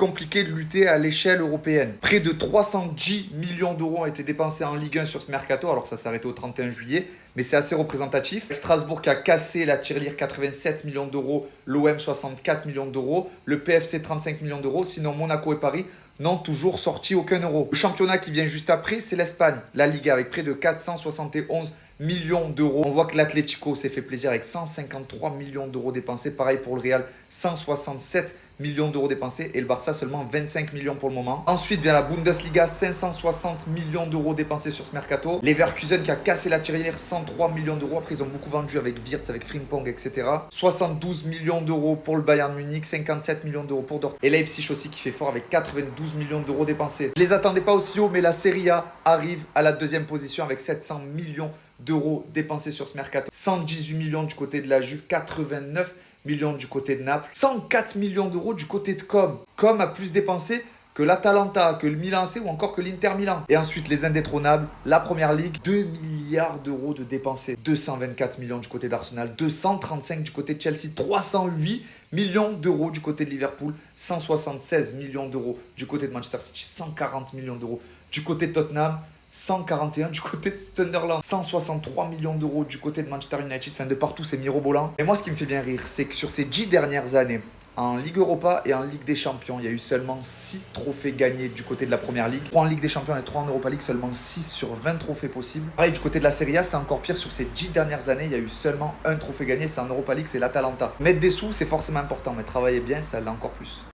compliqué de lutter à l'échelle européenne. Près de 310 millions d'euros ont été dépensés en Ligue 1 sur ce mercato, alors ça s'est arrêté au 31 juillet, mais c'est assez représentatif. Strasbourg qui a cassé la tirelire 87 millions d'euros, l'OM 64 millions d'euros, le PFC 35 millions d'euros, sinon Monaco et Paris n'ont toujours sorti aucun euro. Le championnat qui vient juste après, c'est l'Espagne, la Liga, avec près de 471 millions d'euros. On voit que l'Atlético s'est fait plaisir avec 153 millions d'euros dépensés. Pareil pour le Real, 167 millions d'euros dépensés et le Barça seulement 25 millions pour le moment. Ensuite vient la Bundesliga, 560 millions d'euros dépensés sur ce mercato. Leverkusen qui a cassé la tirelire, 103 millions d'euros. Après ils ont beaucoup vendu avec Wirtz, avec Frimpong, etc. 72 millions d'euros pour le Bayern Munich, 57 millions d'euros pour Dortmund. Et Leipzig aussi qui fait fort avec 92 millions d'euros dépensés. Je les attendais pas aussi haut, mais la Serie A arrive à la deuxième position avec 700 millions d'euros dépensés sur ce mercato. 118 millions du côté de la Juve, 89 millions du côté de Naples, 104 millions d'euros du côté de Com. Com a plus dépensé que l'Atalanta, que le Milan AC ou encore que l'Inter Milan. Et ensuite les indétrônables, la Première Ligue, 2 milliards d'euros de dépensés. 224 millions du côté d'Arsenal, 235 du côté de Chelsea, 308 millions d'euros du côté de Liverpool, 176 millions d'euros du côté de Manchester City, 140 millions d'euros du côté de Tottenham, 141 du côté de Sunderland, 163 millions d'euros du côté de Manchester United, enfin de partout c'est mirobolant. Et moi ce qui me fait bien rire, c'est que sur ces 10 dernières années, en Ligue Europa et en Ligue des Champions, il y a eu seulement 6 trophées gagnés du côté de la Première Ligue. 3 en Ligue des Champions et 3 en Europa League, seulement 6 sur 20 trophées possibles. Pareil, du côté de la Serie A, c'est encore pire. Sur ces 10 dernières années, il y a eu seulement un trophée gagné, c'est en Europa League, c'est l'Atalanta. Mettre des sous, c'est forcément important, mais travailler bien, ça l'est encore plus.